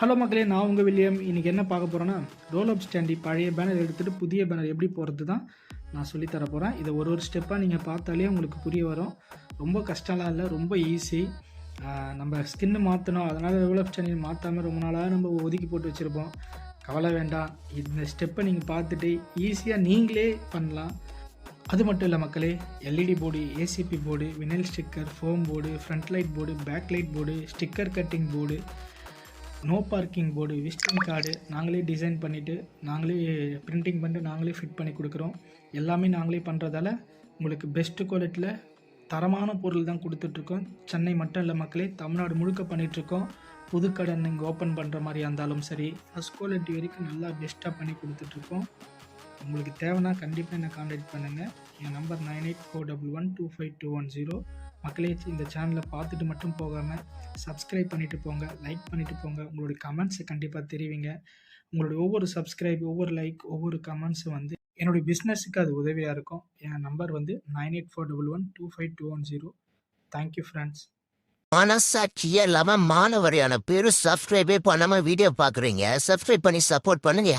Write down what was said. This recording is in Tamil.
ஹலோ மக்களே, நான் உங்கள் வில்லியம். இன்றைக்கி என்ன பார்க்க போகிறேன்னா, ரோல் அப் ஸ்டாண்டி பழைய பேனர் எடுத்துகிட்டு புதிய பேனர் எப்படி போகிறது தான் நான் சொல்லித்தர போகிறேன். இதை ஒரு ஸ்டெப்பாக நீங்கள் பார்த்தாலே உங்களுக்கு புரிய வரும். ரொம்ப கஷ்டம்லாம் இல்லை, ரொம்ப ஈஸி. நம்ம ஸ்கின்னு மாற்றணும், அதனால் ரோல் அப் ஸ்டாண்டி மாற்றாமல் ரொம்ப நாளாக நம்ம ஒதுக்கி போட்டு வச்சுருப்போம். கவலை வேண்டாம், இந்த ஸ்டெப்பை நீங்கள் பார்த்துட்டு ஈஸியாக நீங்களே பண்ணலாம். அது மட்டும் இல்லை மக்களே, LED board, ACP board, vinyl sticker, foam board, front light board, back light board, sticker cutting board, no parking board, visiting card நாங்களே டிசைன் பண்ணிவிட்டு நாங்களே பிரிண்டிங் பண்ணிட்டு நாங்களே ஃபிட் பண்ணி கொடுக்குறோம். எல்லாமே நாங்களே பண்ணுறதால உங்களுக்கு பெஸ்ட்டு குவாலிட்டியில் தரமான பொருள் தான் கொடுத்துட்ருக்கோம். சென்னை மட்டும் இல்லை மக்களே, தமிழ்நாடு முழுக்க பண்ணிகிட்ருக்கோம். புது கடை நீங்கள் ஓப்பன் பண்ணுற மாதிரி இருந்தாலும் சரி, ஃபஸ்ட் குவாலிட்டி வரைக்கும் நல்லா பெஸ்ட்டாக பண்ணி கொடுத்துட்ருக்கோம். உங்களுக்கு தேவைன்னா கண்டிப்பாக என்னை கான்டாக்ட் பண்ணுங்கள். என் நம்பர் 9841125210. மக்களே, இந்த சேனலை பார்த்துட்டு மட்டும் போகாமல் சப்ஸ்கிரைப் பண்ணிவிட்டு போங்க, லைக் பண்ணிவிட்டு போங்க. உங்களுடைய கமெண்ட்ஸை கண்டிப்பாக தெரிவிங்க. உங்களுடைய ஒவ்வொரு சப்ஸ்கிரைப், ஒவ்வொரு லைக், ஒவ்வொரு கமெண்ட்ஸும் வந்து என்னுடைய பிஸ்னஸுக்கு அது உதவியாக இருக்கும். என் நம்பர் வந்து 9841125210. Thank you friends. மனசாட்சியே இல்லாம மாணவரையான பேரு சப்ஸ்கிரைபே பண்ணாம வீடியோ பாக்குறீங்க. சப்ஸ்கிரைப் பண்ணி சப்போர்ட் பண்ணுங்க.